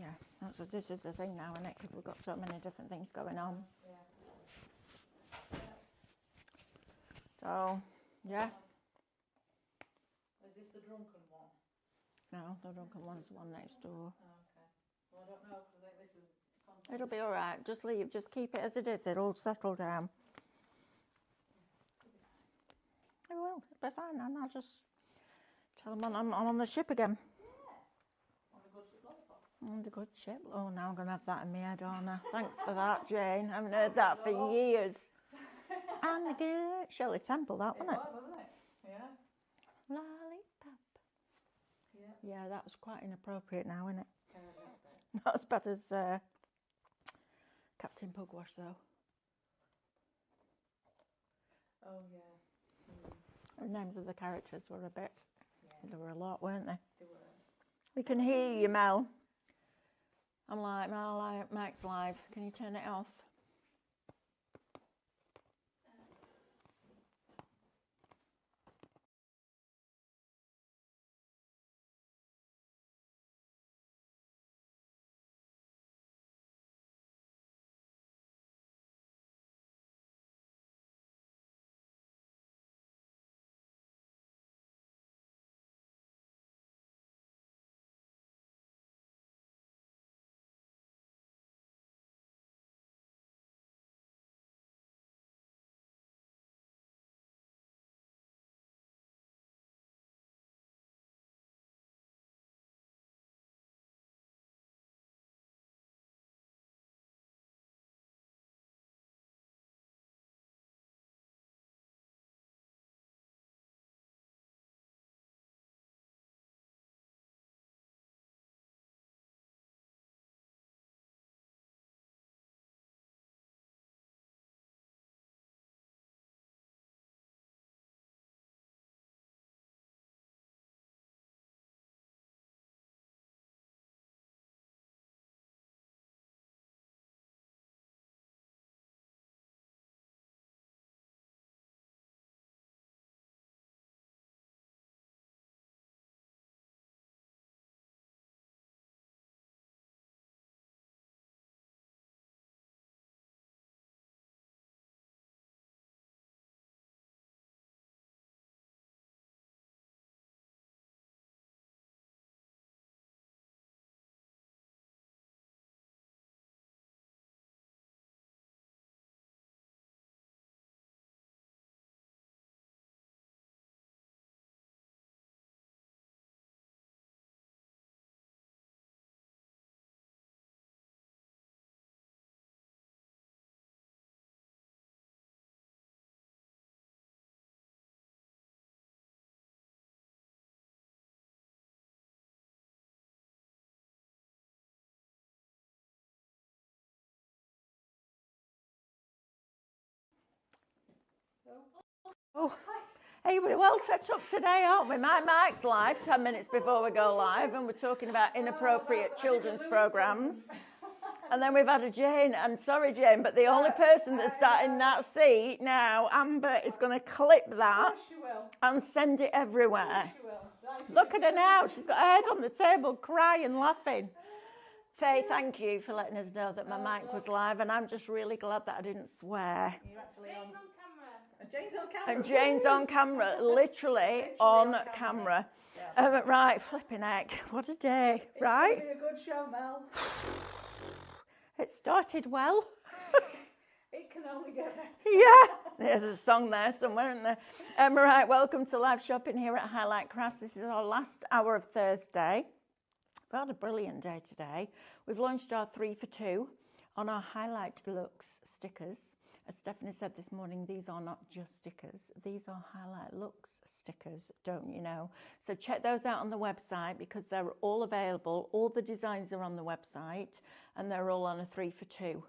Yeah, this is the thing now, isn't it? Because we've got so many different things going on. Yeah. So, yeah. Is this the drunken one? No, the drunken one's the one next door. Oh, okay. Well, I don't know because I think this is. It'll be all right. Just leave. Just keep it as it is. It'll settle down. It will. It'll be fine. And I'll just tell them I'm on the ship again. Yeah. On a good ship lollipop. On the good ship. Oh, now I'm going to have that in my head, aren't I? Thanks for that, Jane. I haven't heard that for years. And the good Shirley Temple, that, wasn't it? It was, wasn't it? Yeah. Lollipop. Yeah. Yeah, that was quite inappropriate now, isn't it? A little bit. Not as bad as Captain Pugwash, though. Oh, yeah. The names of the characters were a bit. Yeah. There were a lot, weren't they? They were. We can hear you, Mel. I'm like, Mel, Mike's live. Can you turn it off? Oh, hey, we're well set up today, aren't we? My mic's live 10 minutes before we go live, and we're talking about inappropriate children's programmes. And then we've had a Jane, and sorry, Jane, but the only person that's sat in that seat now, Amber, is going to clip that and send it everywhere. Look at her now. She's got her head on the table, crying, laughing. Faye, thank you for letting us know that my mic was live, and I'm just really glad that I didn't swear. You're actually on camera. And Jane's on camera, literally on camera. Yeah. Right, flipping heck, what a day, right? It's going to be a good show, Mel. It started well. It can only get better. Yeah, there's a song there somewhere, isn't there? Right, welcome to live shopping here at Highlight Crafts. This is our last hour of Thursday. We've had a brilliant day today. We've launched our 3 for 2 on our Highlight Looks stickers. As Stephanie said this morning, these are not just stickers. These are Highlight Looks stickers, don't you know? So check those out on the website because they're all available. All the designs are on the website and they're all on a 3 for 2,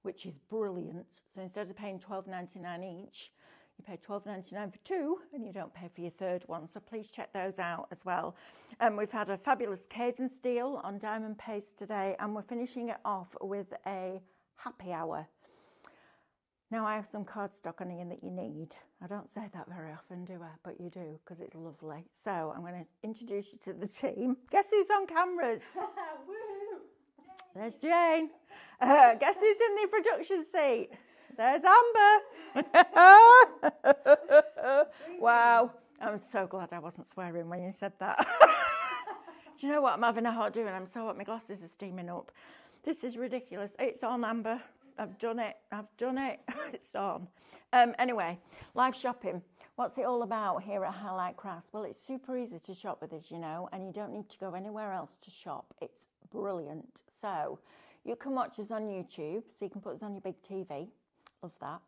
which is brilliant. So instead of paying $12.99 each, you pay $12.99 for 2 and you don't pay for your third one. So please check those out as well. We've had a fabulous cadence deal on Diamond Paste today, and we're finishing it off with a happy hour. Now I have some cardstock on here that you need. I don't say that very often, do I? But you do, because it's lovely. So I'm going to introduce you to the team. Guess who's on cameras? Woo! There's Jane. Guess who's in the production seat? There's Amber. Wow. I'm so glad I wasn't swearing when you said that. Do you know what I'm having a hard doing? I'm so hot, my glasses are steaming up. This is ridiculous. It's on, Amber. I've done it. It's on. Anyway, live shopping. What's it all about here at Highlight Crafts? Well, it's super easy to shop with us, you know, and you don't need to go anywhere else to shop. It's brilliant. So you can watch us on YouTube, so you can put us on your big TV. Love that.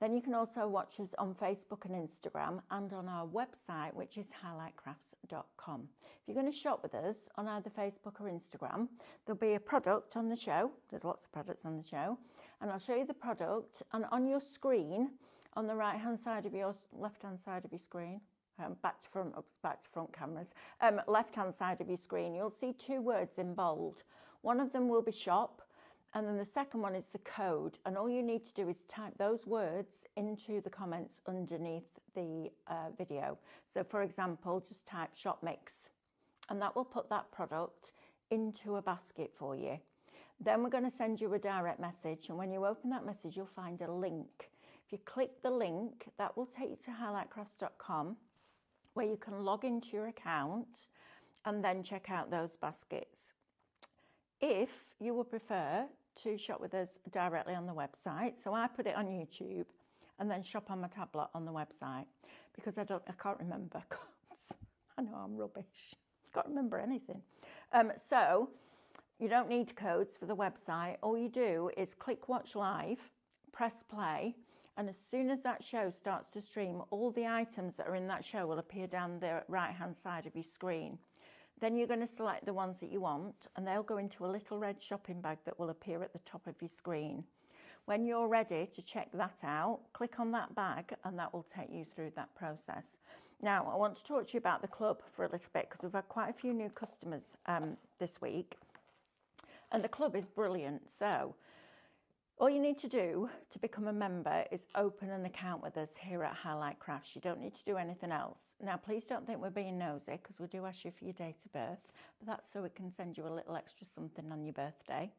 Then you can also watch us on Facebook and Instagram and on our website, which is highlightcrafts.com. If you're going to shop with us on either Facebook or Instagram, there'll be a product on the show. There's lots of products on the show. And I'll show you the product. And on your screen, on the right-hand side of your, left-hand side of your screen, back to front cameras, left-hand side of your screen, you'll see two words in bold. One of them will be shop. And then the second one is the code. And all you need to do is type those words into the comments underneath the video. So for example, just type shop mix, and that will put that product into a basket for you. Then we're going to send you a direct message. And when you open that message, you'll find a link. If you click the link, that will take you to highlightcrafts.com, where you can log into your account and then check out those baskets. If you would prefer to shop with us directly on the website, so I put it on YouTube and then shop on my tablet on the website, because I can't remember. I know I'm rubbish. Can't remember anything. So you don't need codes for the website. All you do is click watch live, press play, and as soon as that show starts to stream, all the items that are in that show will appear down the right-hand side of your screen. Then you're going to select the ones that you want, and they'll go into a little red shopping bag that will appear at the top of your screen. When you're ready to check that out, click on that bag, and that will take you through that process. Now, I want to talk to you about the club for a little bit, because we've had quite a few new customers this week, and the club is brilliant. So all you need to do to become a member is open an account with us here at Highlight Crafts. You don't need to do anything else. Now, please don't think we're being nosy, because we do ask you for your date of birth, but that's so we can send you a little extra something on your birthday.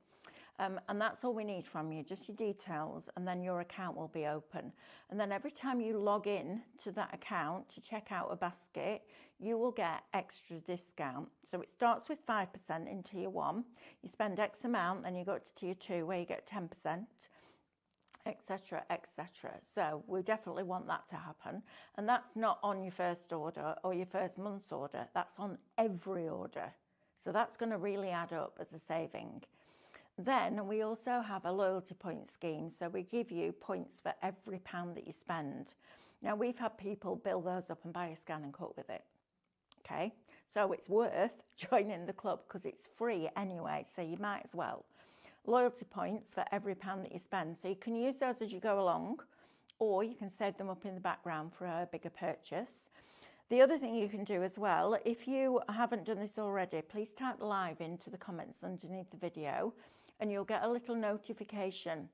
And that's all we need from you, just your details, and then your account will be open. And then every time you log in to that account to check out a basket, you will get extra discount. So it starts with 5% in tier 1. You spend X amount, then you go to tier 2 where you get 10%, etc., etc. So we definitely want that to happen. And that's not on your first order or your first month's order. That's on every order. So that's going to really add up as a saving. Then we also have a loyalty point scheme. So we give you points for every £1 that you spend. Now, we've had people build those up and buy a scan and cut with it. Okay, so it's worth joining the club because it's free anyway, so you might as well. Loyalty points for every £1 that you spend. So you can use those as you go along, or you can save them up in the background for a bigger purchase. The other thing you can do as well, if you haven't done this already, please type live into the comments underneath the video, and you'll get a little notification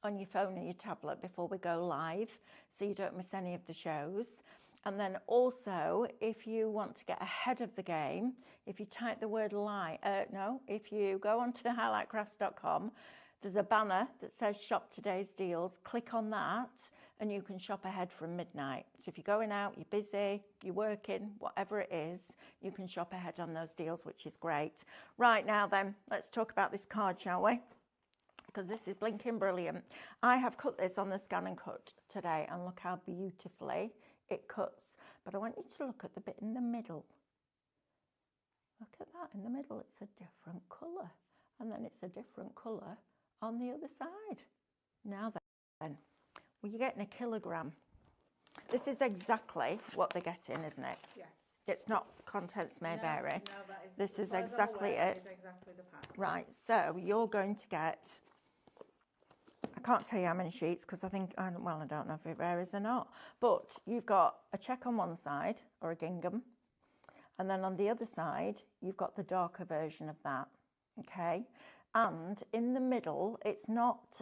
on your phone or your tablet before we go live, so you don't miss any of the shows. And then also, if you want to get ahead of the game, if you type the word if you go onto highlightcrafts.com, there's a banner that says shop today's deals. Click on that and you can shop ahead from midnight. So if you're going out, you're busy, you're working, whatever it is, you can shop ahead on those deals, which is great. Right, now then, let's talk about this card, shall we? Because this is blinking brilliant. I have cut this on the scan and cut today, and look how beautifully it cuts. But I want you to look at the bit in the middle. Look at that in the middle. It's a different colour. And then it's a different colour on the other side. Now then, well, you're getting a kilogram. This is exactly what they're getting, isn't it? Yeah. It's not contents may vary. No, that is, this is as far as I'm exactly aware, it. That is exactly the pack. Right, so you're going to get, I can't tell you how many sheets because I think, well, I don't know if it varies or not, but you've got a check on one side, or a gingham, and then on the other side, you've got the darker version of that, okay? And in the middle, it's not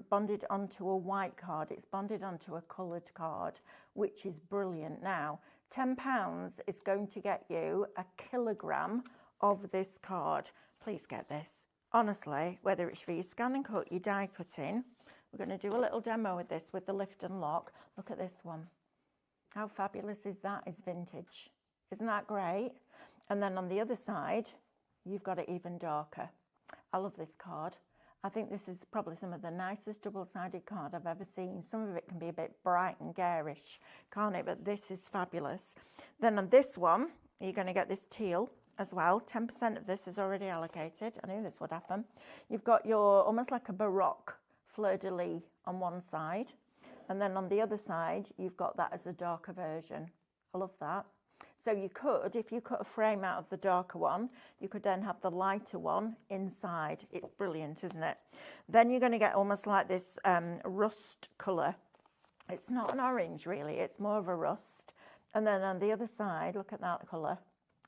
bonded onto a white card, it's bonded onto a coloured card, which is brilliant. Now, £10 is going to get you a kilogram of this card. Please get this. honestly, whether it's for your scan and cut, your die cutting, we're going to do a little demo with this with the lift and lock. Look at this one. How fabulous is that? It's vintage. Isn't that great? And then on the other side, you've got it even darker. I love this card. I think this is probably some of the nicest double-sided card I've ever seen. Some of it can be a bit bright and garish, can't it? But this is fabulous. Then on this one, you're going to get this teal as well. 10% of this is already allocated. I knew this would happen. You've got your almost like a Baroque fleur-de-lis on one side. And then on the other side, you've got that as a darker version. I love that. So you could, if you cut a frame out of the darker one, you could then have the lighter one inside. It's brilliant, isn't it? Then you're going to get almost like this rust colour. It's not an orange, really. It's more of a rust. And then on the other side, look at that colour.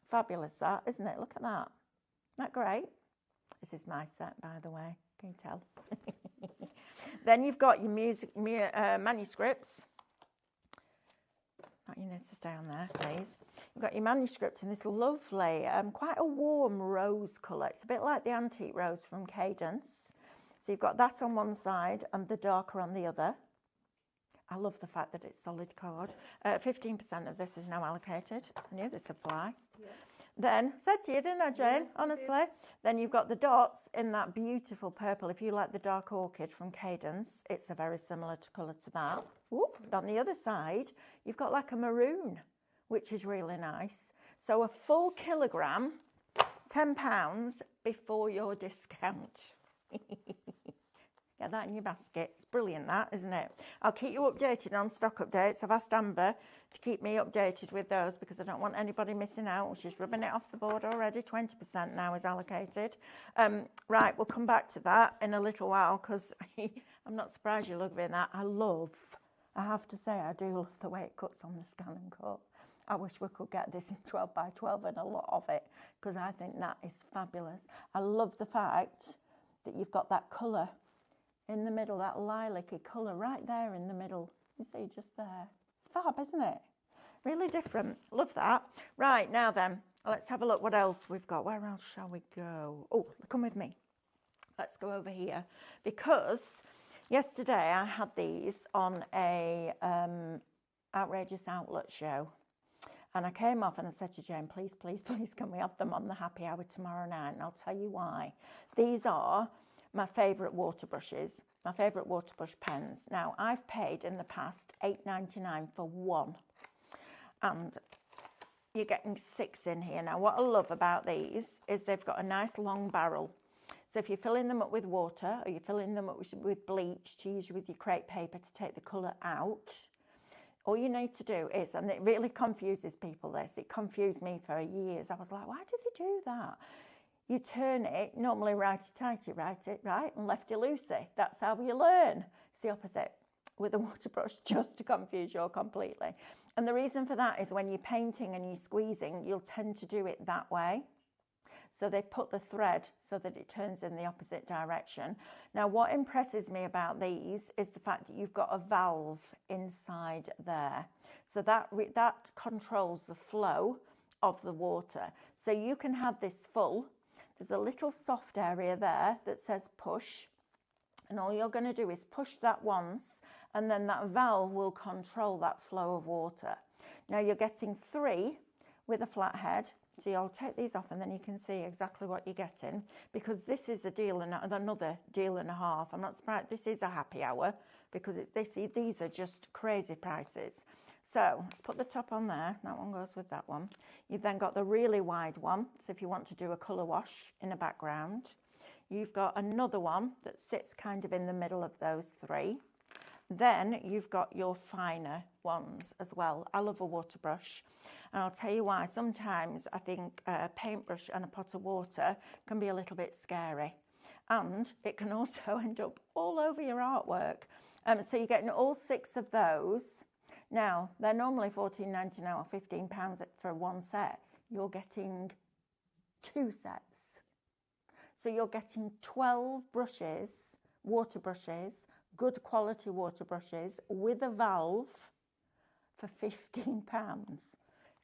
Fabulous, that, isn't it? Look at that. Isn't that great? This is my set, by the way. Can you tell? Then you've got your manuscripts. You need to stay on there, please. You've got your manuscript in this lovely, quite a warm rose colour. It's a bit like the antique rose from Cadence. So you've got that on one side and the darker on the other. I love the fact that it's solid card. 15% of this is now allocated. I knew this would fly. Yeah. Then, said to you, didn't I, Jane? Yeah, honestly. Then you've got the dots in that beautiful purple. If you like the dark orchid from Cadence, it's a very similar colour to that. Ooh. On the other side, you've got like a maroon, which is really nice. So a full kilogram, £10 before your discount. Get that in your basket. It's brilliant, that, isn't it? I'll keep you updated on stock updates. I've asked Amber to keep me updated with those because I don't want anybody missing out. She's rubbing it off the board already. 20% now is allocated. Right, we'll come back to that in a little while because I'm not surprised you're loving that. I have to say, I do love the way it cuts on the scan and cut. I wish we could get this in 12 by 12 and a lot of it because I think that is fabulous. I love the fact that you've got that colour in the middle, that lilac-y colour right there in the middle. You see, just there. It's fab, isn't it? Really different. Love that. Right, now then, let's have a look what else we've got. Where else shall we go? Oh, come with me. Let's go over here. Because yesterday I had these on a Outrageous Outlet show. And I came off and I said to Jane, please, please, please, can we have them on the happy hour tomorrow night? And I'll tell you why. These are my favourite water brushes, my favourite water brush pens. Now, I've paid in the past £8.99 for one, and you're getting 6 in here. Now, what I love about these is they've got a nice long barrel. So if you're filling them up with water or you're filling them up with bleach to use with your crepe paper to take the colour out, all you need to do is, and it really confuses people this, it confused me for years. I was like, why do they do that? You turn it, normally righty-tighty, right, and lefty-loosey. That's how you learn. It's the opposite with a water brush, just to confuse you completely. And the reason for that is when you're painting and you're squeezing, you'll tend to do it that way. So they put the thread so that it turns in the opposite direction. Now, what impresses me about these is the fact that you've got a valve inside there. So that controls the flow of the water. So you can have this full. There's a little soft area there that says push, and all you're going to do is push that once, and then that valve will control that flow of water. Now you're getting 3 with a flat head, so I'll take these off and then you can see exactly what you're getting, because this is a deal and another deal and a half. I'm not surprised. This is a happy hour because these are just crazy prices. So let's put the top on there. That one goes with that one. You've then got the really wide one. So if you want to do a colour wash in a background, you've got another one that sits kind of in the middle of those 3. Then you've got your finer ones as well. I love a water brush. And I'll tell you why. Sometimes I think a paintbrush and a pot of water can be a little bit scary. And it can also end up all over your artwork. So you're getting all 6 of those. Now, they're normally $14.99 or £15 for one set. You're getting 2 sets. So you're getting 12 brushes, water brushes, good quality water brushes with a valve for £15.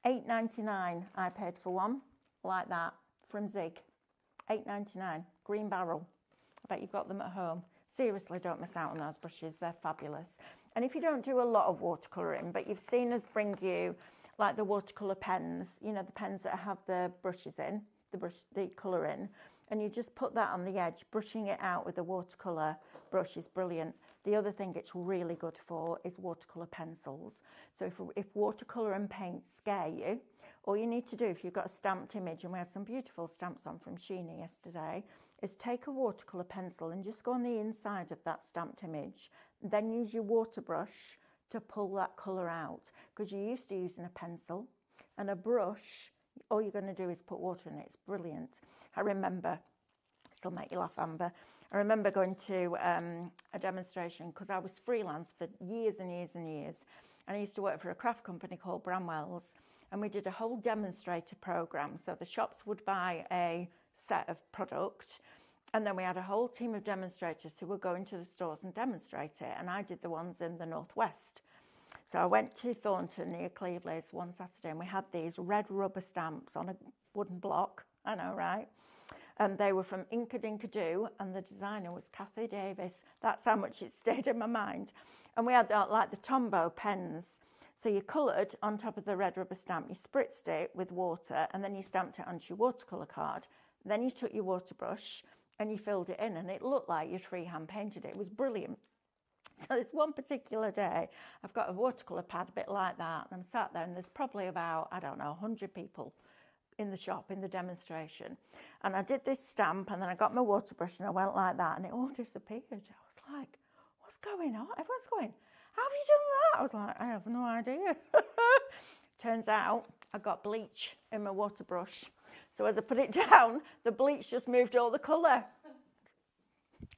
£8.99 I paid for one, like that, from Zig. $8.99, Green Barrel. I bet you've got them at home. Seriously, don't miss out on those brushes. They're fabulous. And if you don't do a lot of watercolouring, but you've seen us bring you like the watercolour pens, you know, the pens that have the brushes in, the colour in, and you just put that on the edge. Brushing it out with a watercolour brush is brilliant. The other thing it's really good for is watercolour pencils. So if watercolour and paint scare you, all you need to do, if you've got a stamped image, and we had some beautiful stamps on from Sheeny yesterday, is take a watercolour pencil and just go on the inside of that stamped image, then use your water brush to pull that colour out, because you're used to using a pencil and a brush. All you're going to do is put water in it. It's brilliant. I remember, this will make you laugh, Amber, I remember going to a demonstration, because I was freelance for years and years and years, and I used to work for a craft company called Bramwell's, and we did a whole demonstrator program. So the shops would buy a set of product, and then we had a whole team of demonstrators who would go into the stores and demonstrate it, and I did the ones in the Northwest. So I went to Thornton near Cleveland one Saturday, and we had these red rubber stamps on a wooden block. I know, right? And they were from Inka Dinka Doo, and the designer was Kathy Davis. That's how much it stayed in my mind. And we had like the Tombow pens. So you coloured on top of the red rubber stamp, you spritzed it with water, and then you stamped it onto your watercolour card. Then you took your water brush and you filled it in, and it looked like you'd freehand painted it. It was brilliant. So this one particular day, I've got a watercolour pad a bit like that, and I'm sat there, and there's probably about, I don't know, 100 people in the shop, in the demonstration. And I did this stamp, and then I got my water brush, and I went like that, and it all disappeared. I was like, what's going on? Everyone's going, how have you done that? I was like, I have no idea. Turns out I got bleach in my water brush. So as I put it down, the bleach just moved all the colour.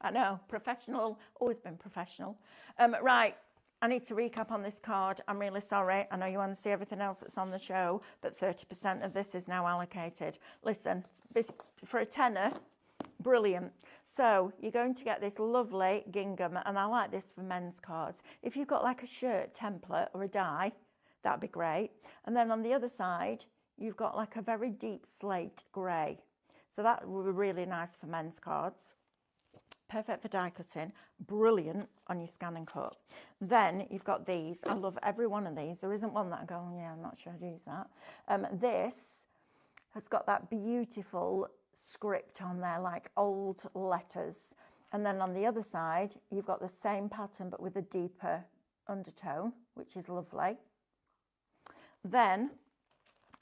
I know, professional, always been professional. Right, I need to recap on this card. I'm really sorry. I know you want to see everything else that's on the show, but 30% of this is now allocated. Listen, for a tenner, brilliant. So you're going to get this lovely gingham, and I like this for men's cards. If you've got like a shirt template or a die, that'd be great. And then on the other side, you've got like a very deep slate grey. So that would be really nice for men's cards. Perfect for die cutting, brilliant on your scan and cut. Then you've got these. I love every one of these. There isn't one that I go, oh, yeah, I'm not sure I'd use that. This has got that beautiful script on there, like old letters. And then on the other side, you've got the same pattern, but with a deeper undertone, which is lovely. Then,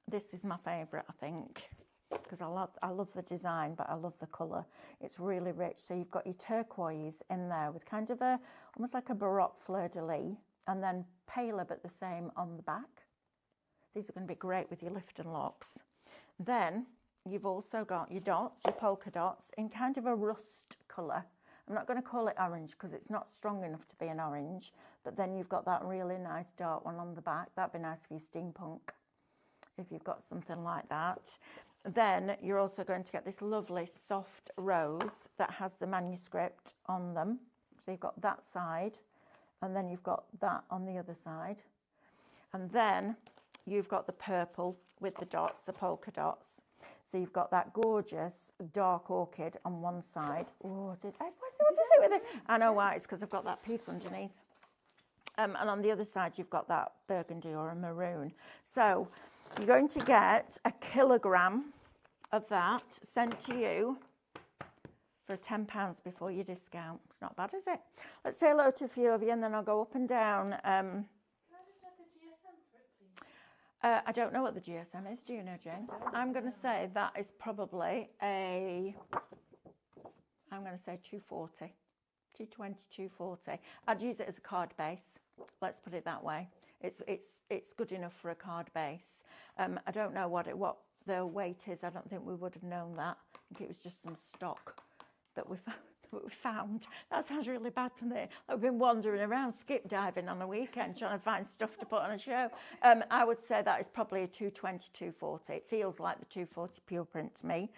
this is my favourite, I think, because I love the design, but I love the colour. It's really rich. So you've got your turquoise in there with kind of almost like a Baroque fleur-de-lis, and then paler but the same on the back. These are going to be great with your lift and locks. Then you've also got your dots, your polka dots, in kind of a rust colour. I'm not going to call it orange because it's not strong enough to be an orange, but then you've got that really nice dark one on the back. That'd be nice for your steampunk, if you've got something like that. Then you're also going to get this lovely soft rose that has the manuscript on them. So you've got that side, and then you've got that on the other side. And then you've got the purple with the dots, the polka dots. So you've got that gorgeous dark orchid on one side. Oh, what is it with it? I know why, it's because I've got that piece underneath. And on the other side, you've got that burgundy or a maroon. So you're going to get a kilogram of that sent to you for £10 before your discount. It's not bad, is it? Let's say hello to a few of you, and then I'll go up and down. Can I just have the GSM for it, please? I don't know what the GSM is. Do you know, Jane? I'm going to say that is probably I'm going to say 240. 220, 240. I'd use it as a card base. Let's put it that way. It's good enough for a card base. I don't know what the weight is. I don't think we would have known that. I think it was just some stock that we found. That sounds really bad to me. I've been wandering around skip diving on the weekend trying to find stuff to put on a show. I would say that is probably a 220, 240. It feels like the 240 pure print to me.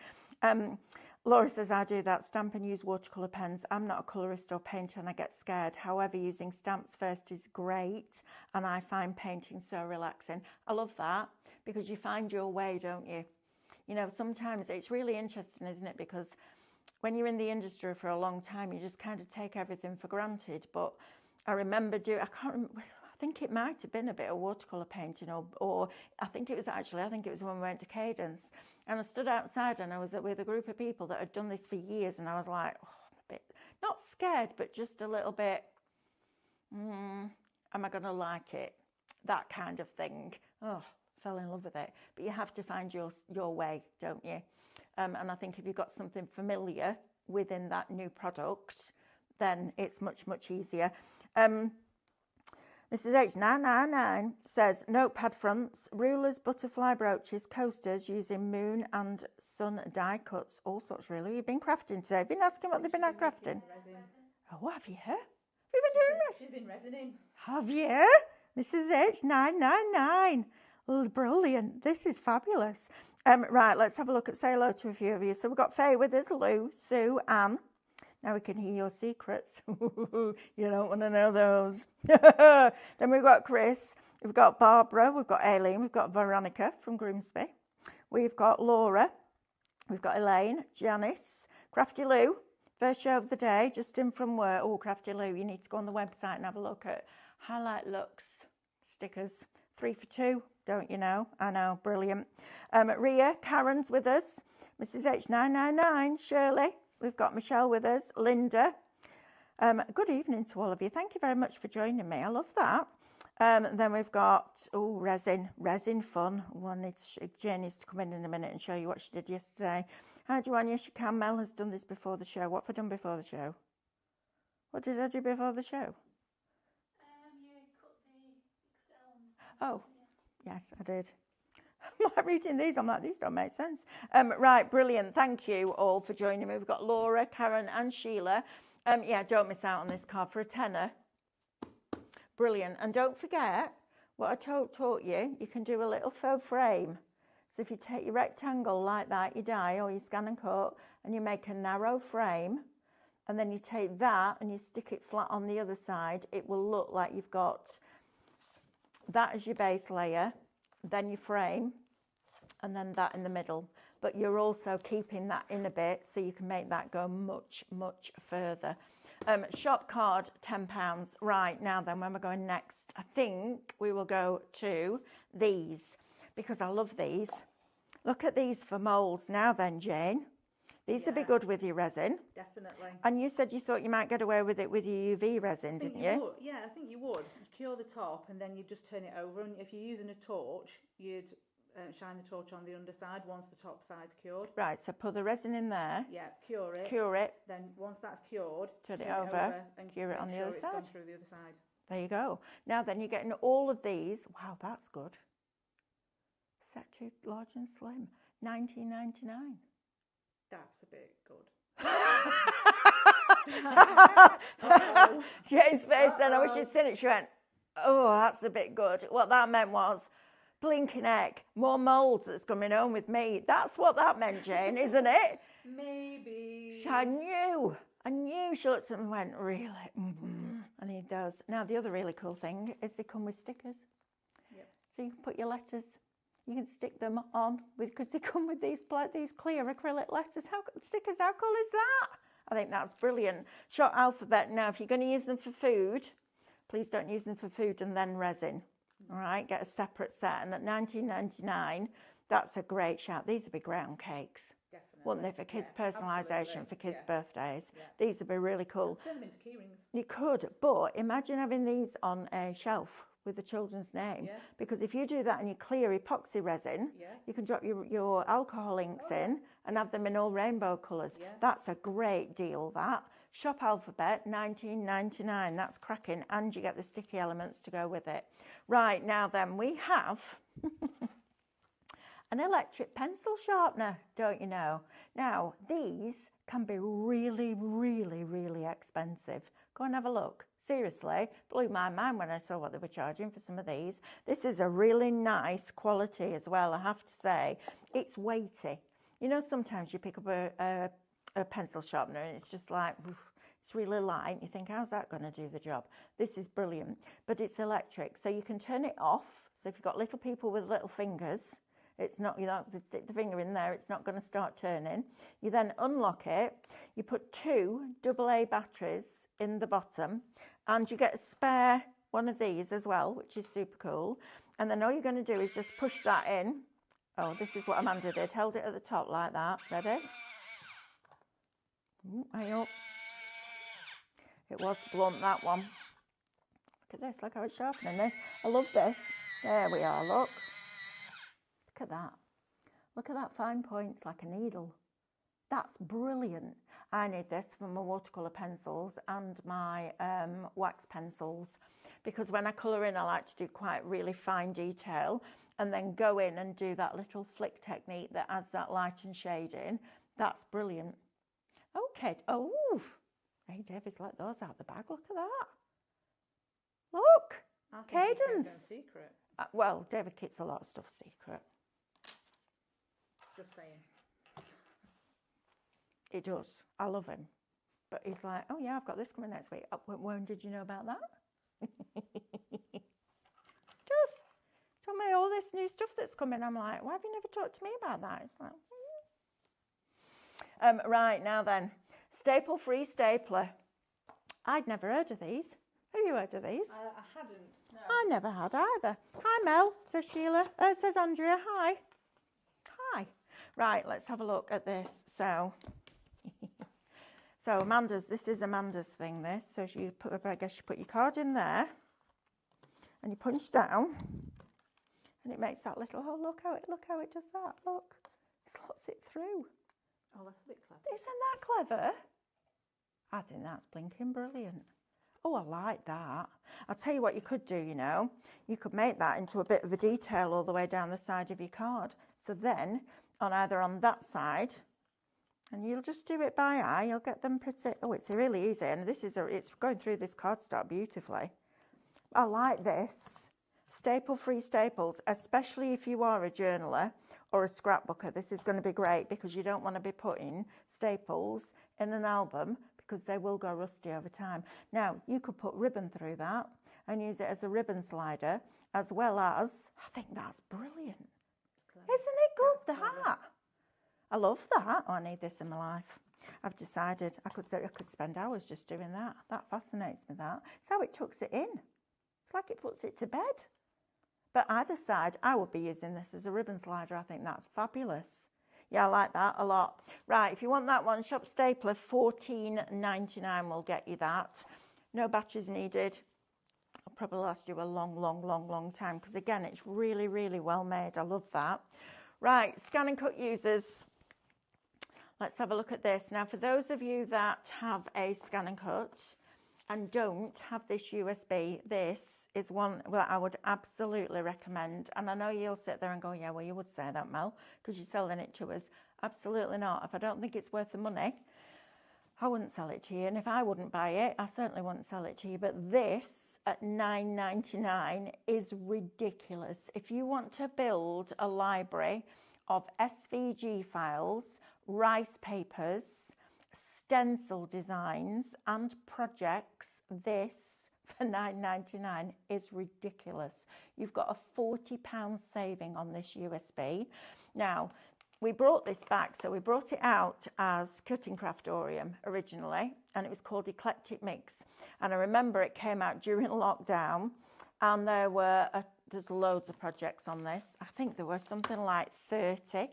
Laura says, I do that, stamp and use watercolour pens. I'm not a colourist or painter and I get scared. However, using stamps first is great and I find painting so relaxing. I love that because you find your way, don't you? You know, sometimes it's really interesting, isn't it? Because when you're in the industry for a long time, you just kind of take everything for granted. But I remember I can't remember, I think it might have been a bit of watercolour painting, or I think it was when we went to Cadence. And I stood outside and I was with a group of people that had done this for years, and I was like, oh, I'm a bit, not scared, but just a little bit, am I going to like it? That kind of thing. Oh, fell in love with it. But you have to find your way, don't you? And I think if you've got something familiar within that new product, then it's much, much easier. Mrs. H999 says, notepad fronts, rulers, butterfly brooches, coasters using moon and sun die cuts, all sorts really. You've been crafting today. Been asking what they've been crafting? Oh, have you? Have you been doing resin? She's been resining. Have you? Mrs. H999. Oh, brilliant. This is fabulous. Right, let's have a look say hello to a few of you. So we've got Faye with us, Lou, Sue, Anne. Now we can hear your secrets. You don't want to know those. Then we've got Chris, we've got Barbara, we've got Aileen, we've got Veronica from Grimsby. We've got Laura, we've got Elaine, Janice, Crafty Lou, first show of the day, just in from work. Oh, Crafty Lou, you need to go on the website and have a look at Highlight Looks stickers. 3 for 2, don't you know? I know, brilliant. Ria, Karen's with us. Mrs. H999, Shirley. We've got Michelle with us, Linda. Good evening to all of you. Thank you very much for joining me. I love that. Then we've got, resin fun. Jane needs to come in a minute and show you what she did yesterday. Hi, Joanne. Yes, you can. Mel has done this before the show. What have I done before the show? What did I do before the show? You cut it out. Oh, yes, I did. I'm like reading these. I'm like, these don't make sense. Right, brilliant. Thank you all for joining me. We've got Laura, Karen, and Sheila. Yeah, don't miss out on this card for a tenner. Brilliant. And don't forget what I taught you. You can do a little faux frame. So if you take your rectangle like that, you die, or you scan and cut, and you make a narrow frame, and then you take that and you stick it flat on the other side, it will look like you've got that as your base layer, then your frame, and then that in the middle. But you're also keeping that in a bit so you can make that go much, much further. Shop card, £10. Right, now then, when we're going next, I think we will go to these, because I love these. Look at these for moulds now then, Jane. These would be good with your resin. Definitely. And you said you thought you might get away with it with your UV resin, didn't you? Would. Yeah, I think you would. You cure the top and then you just turn it over. And if you're using a torch, you'd shine the torch on the underside once the top side's cured. Right, so put the resin in there. Yeah, cure it. Cure it. Then once that's cured, turn it over and cure it on the other side. Gone through the other side. There you go. Now then, you're getting all of these. Wow, that's good. Set to large and slim. $19.99. That's a bit good. Jane's face then, I wish you'd seen it. She went, oh, that's a bit good. What that meant was, blinking heck, more moulds that's coming home with me. That's what that meant, Jane, isn't it? Maybe. I knew she looked at them and went, really? I need those. Now, the other really cool thing is they come with stickers. Yep. So you can put your letters, you can stick them on, because they come with these clear acrylic letters. Stickers, how cool is that? I think that's brilliant. Shop Alphabet. Now, if you're going to use them for food, please don't use them for food and then resin. All right, get a separate set. And at $19.99, that's a great shout. These would be ground cakes. Definitely. Wouldn't they, for kids' personalisation, for kids' birthdays? Yeah. These would be really cool. Turn them into key rings. You could, but imagine having these on a shelf with the children's name. Yeah. Because if you do that and you clear epoxy resin, you can drop your alcohol inks in and have them in all rainbow colours. Yeah. That's a great deal, that. Shop Alphabet, $19.99. That's cracking. And you get the sticky elements to go with it. Right, now then, we have an electric pencil sharpener, don't you know? Now, these can be really, really, really expensive. Go and have a look. Seriously, blew my mind when I saw what they were charging for some of these. This is a really nice quality as well, I have to say. It's weighty. You know, sometimes you pick up a pencil sharpener and it's just like, it's really light. You think, how's that going to do the job? This is brilliant, but it's electric, so you can turn it off. So if you've got little people with little fingers It's not, you don't have to stick the finger in there, it's not going to start turning. You then unlock it, you put 2 AA batteries in the bottom, and you get a spare one of these as well, which is super cool. And then all you're going to do is just push that in. Oh, this is what Amanda did, held it at the top like that. Ready? Hang up. It was blunt, that one. Look at this, look how it's sharpening this. I love this. There we are, look. Look at that. Look at that fine point, it's like a needle. That's brilliant. I need this for my watercolour pencils and my wax pencils, because when I colour in, I like to do quite really fine detail and then go in and do that little flick technique that adds that light and shade in. That's brilliant. Okay, oh, hey, David's let those out the bag. Look at that. Look, I think you kept Cadence. them secret. Well, David keeps a lot of stuff secret. Just saying. He does. I love him. But he's like, oh yeah, I've got this coming next week. Oh, when did you know about that? Just told me all this new stuff that's coming. I'm like, why have you never talked to me about that? It's like, right, now then, staple-free stapler. I'd never heard of these. Have you heard of these? I hadn't. No. I never had either. Hi, Mel, says Sheila. Says Andrea, hi. Hi. Right, let's have a look at this. So Amanda's, this is Amanda's thing, this. So you put, I guess you put your card in there and you punch down and it makes that little hole. Look how it does that. Look, it slots it through. Oh, that's a bit clever. Isn't that clever? I think that's blinking brilliant. Oh, I like that. I'll tell you what you could do, you know. You could make that into a bit of a detail all the way down the side of your card. So then, either on that side, and you'll just do it by eye, you'll get them pretty, oh, it's really easy. And this is, it's going through this cardstock beautifully. I like this. Staple-free staples, especially if you are a journaler or a scrapbooker. This is going to be great because you don't want to be putting staples in an album because they will go rusty over time. Now, you could put ribbon through that and use it as a ribbon slider, as well as, I think that's brilliant. Isn't it good, that? I love that. Oh, I need this in my life. I've decided I could spend hours just doing that. That fascinates me, that. It's how it tucks it in. It's like it puts it to bed. But either side, I would be using this as a ribbon slider. I think that's fabulous. Yeah, I like that a lot. Right, if you want that one, Shop Stapler, $14.99 will get you that. No batteries needed. It'll probably last you a long time because, again, it's really, really well made. I love that. Right, Scan and Cut users. Let's have a look at this. Now, for those of you that have a Scan and Cut and don't have this USB, this is one that I would absolutely recommend. And I know you'll sit there and go, yeah, well, you would say that, Mel, because you're selling it to us. Absolutely not. If I don't think it's worth the money, I wouldn't sell it to you. And if I wouldn't buy it, I certainly wouldn't sell it to you. But this at $9.99 is ridiculous. If you want to build a library of SVG files, rice papers, stencil designs and projects, this for $9.99 is ridiculous. You've got a £40 saving on this USB. Now, we brought this back, so we brought it out as Cutting Craftorium originally, and it was called Eclectic Mix. And I remember it came out during lockdown, and there's loads of projects on this. I think there were something like 30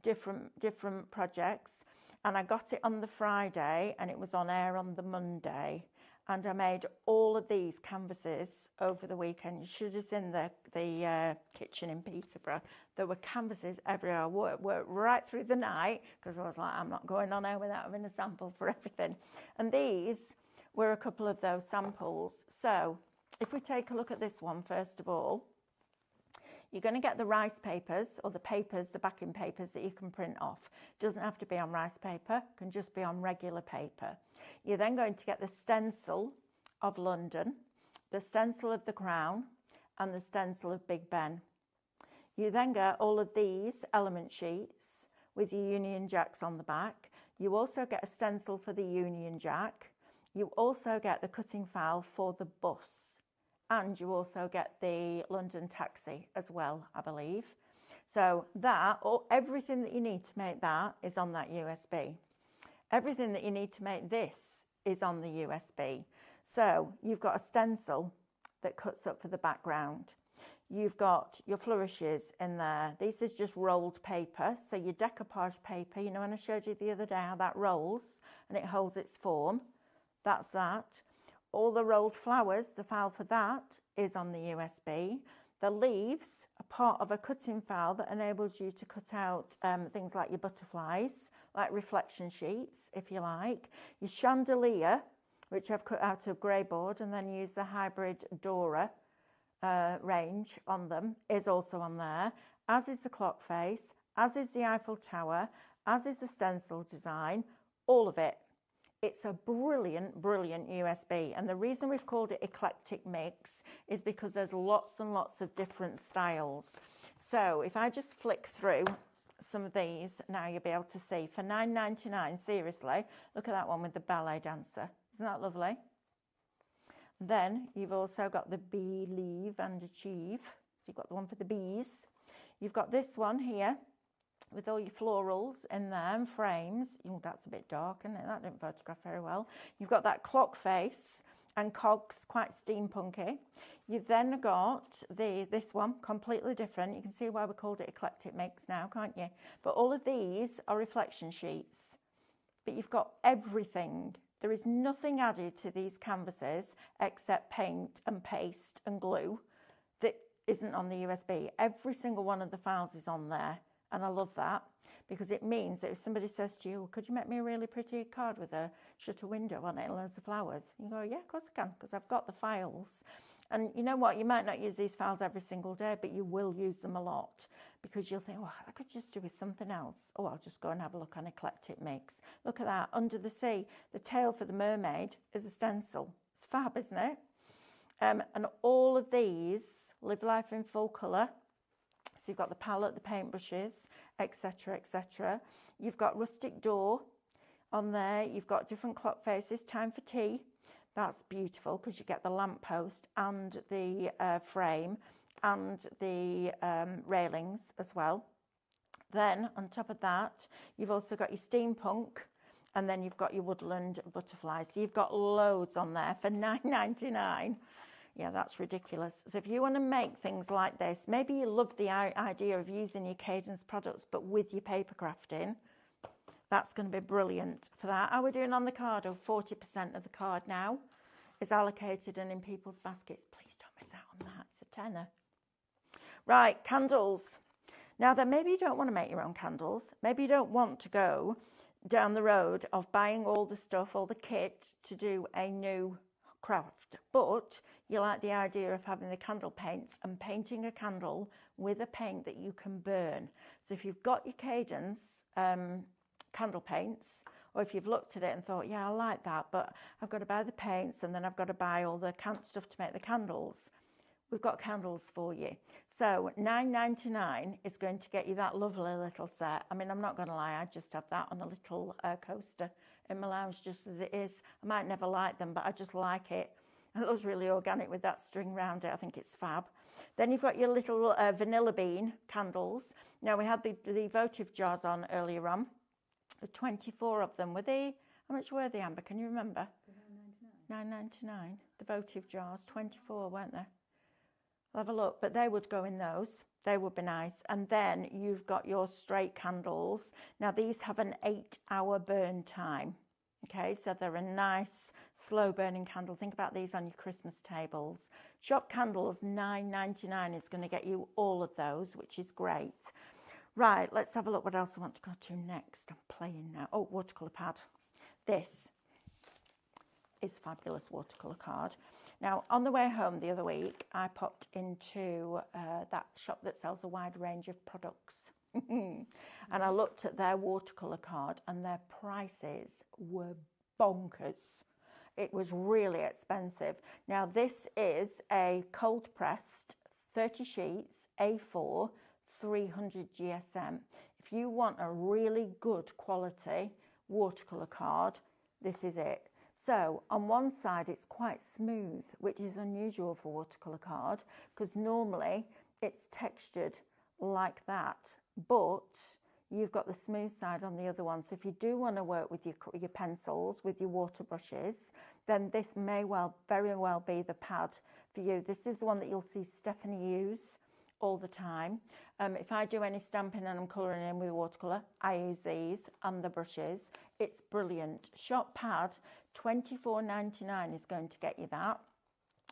different projects. And I got it on the Friday and it was on air on the Monday. And I made all of these canvases over the weekend. You should have seen the kitchen in Peterborough. There were canvases everywhere. I worked right through the night because I was like, I'm not going on air without having a sample for everything. And these were a couple of those samples. So if we take a look at this one, first of all, you're going to get the rice papers or the backing papers that you can print off. It doesn't have to be on rice paper, it can just be on regular paper. You're then going to get the stencil of London, the stencil of the Crown, and the stencil of Big Ben. You then get all of these element sheets with your Union Jacks on the back. You also get a stencil for the Union Jack. You also get the cutting file for the bus. And you also get the London taxi as well, I believe. So that, or everything that you need to make that is on that USB. Everything that you need to make this is on the USB. So you've got a stencil that cuts up for the background. You've got your flourishes in there. This is just rolled paper. So your decoupage paper, you know when I showed you the other day how that rolls and it holds its form, that's that. All the rolled flowers, the file for that is on the USB. The leaves are part of a cutting file that enables you to cut out things like your butterflies, like reflection sheets, if you like. Your chandelier, which I've cut out of grey board and then use the hybrid Dora range on them, is also on there, as is the clock face, as is the Eiffel Tower, as is the stencil design, all of it. It's a brilliant, brilliant USB. And the reason we've called it Eclectic Mix is because there's lots and lots of different styles. So if I just flick through some of these, now you'll be able to see. For $9.99, seriously, look at that one with the ballet dancer. Isn't that lovely? Then you've also got the Believe and Achieve. So you've got the one for the bees. You've got this one here with all your florals in there and frames. Oh, that's a bit dark, isn't it? That didn't photograph very well. You've got that clock face and cogs, quite steampunky. You've then got this one, completely different. You can see why we called it Eclectic Mix now, can't you? But all of these are reflection sheets. But you've got everything. There is nothing added to these canvases except paint and paste and glue that isn't on the USB. Every single one of the files is on there. And I love that because it means that if somebody says to you, could you make me a really pretty card with a shutter window on it and loads of flowers? You go, yeah, of course I can, because I've got the files. And you know what? You might not use these files every single day, but you will use them a lot because you'll think, oh, I could just do with something else. Oh, I'll just go and have a look on Eclectic Mix. Look at that. Under the Sea. The tail for the mermaid is a stencil. It's fab, isn't it? And all of these live life in full colour. So you've got the palette, the paintbrushes, etc., etc. You've got rustic door on there. You've got different clock faces. Time for tea. That's beautiful because you get the lamppost and the frame and the railings as well. Then on top of that, you've also got your steampunk, and then you've got your woodland butterflies. So you've got loads on there for $9.99. Yeah, that's ridiculous. So if you want to make things like this, maybe you love the idea of using your Cadence products, but with your paper crafting, that's going to be brilliant for that. How are we doing on the card? 40% of the card now is allocated and in people's baskets. Please don't miss out on that. It's a tenner. Right, candles. Now then, maybe you don't want to make your own candles. Maybe you don't want to go down the road of buying all the stuff, all the kit to do a new craft, but you like the idea of having the candle paints and painting a candle with a paint that you can burn. So if you've got your Cadence candle paints, or if you've looked at it and thought, yeah, I like that, but I've got to buy the paints and then I've got to buy all the stuff to make the candles, we've got candles for you. So $9.99 is going to get you that lovely little set. I mean, I'm not going to lie, I just have that on a little coaster in my lounge just as it is. I might never like them, but I just like it. And it looks really organic with that string round it. I think it's fab. Then you've got your little vanilla bean candles. Now, we had the votive jars on earlier on. 24 of them. Were they, how much were they, Amber? Can you remember? $9.99. The votive jars, 24, weren't they? I'll have a look, but they would go in those. They would be nice. And then you've got your straight candles. Now, these have an 8-hour burn time. Okay, so they're a nice, slow-burning candle. Think about these on your Christmas tables. Shop Candles, $9.99 is going to get you all of those, which is great. Right, let's have a look what else I want to go to next. I'm playing now. Oh, watercolour pad. This is fabulous watercolour card. Now, on the way home the other week, I popped into that shop that sells a wide range of products. And I looked at their watercolour card and their prices were bonkers. It was really expensive. Now, this is a cold pressed 30 sheets, A4, 300 GSM. If you want a really good quality watercolour card, this is it. So on one side it's quite smooth, which is unusual for watercolour card because normally it's textured like that, but you've got the smooth side on the other one. So if you do want to work with your pencils, with your water brushes, then this may very well be the pad for you. This is the one that you'll see Stephanie use all the time. If I do any stamping and I'm colouring in with watercolour, I use these and the brushes. It's brilliant. Shop pad, $24.99 is going to get you that.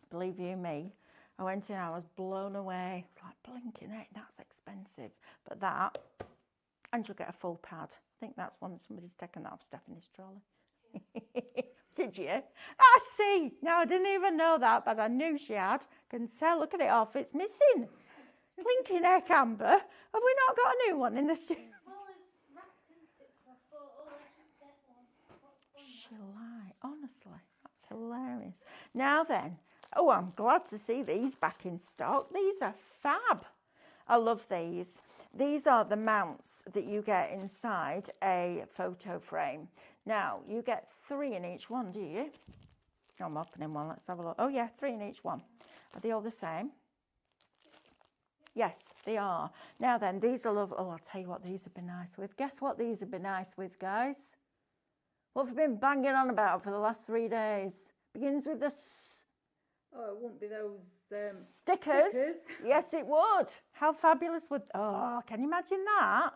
Believe you me, I went in, I was blown away. It's like, blinking heck, that's expensive. But that, and you'll get a full pad. I think that's one somebody's taken that off Stephanie's trolley. Did you? I see. Now, I didn't even know that, but I knew she had. Can tell, look at it off, it's missing. Blinking heck, Amber. Have we not got a new one in the studio? Well, it's wrapped in it, so I thought, oh, let's just get one. What's the point? She lied, honestly. That's hilarious. Now then, oh, I'm glad to see these back in stock. These are fab. I love these. These are the mounts that you get inside a photo frame. Now, you get 3 in each one, do you? I'm opening one. Let's have a look. Oh, yeah, 3 in each one. Are they all the same? Yes, they are. Now then, these are lovely. Oh, I'll tell you what these would be nice with. Guess what these would be nice with, guys? What have we been banging on about for the last 3 days? Begins with the Oh, it won't be those stickers. Yes, it would. How fabulous would... Oh, can you imagine that?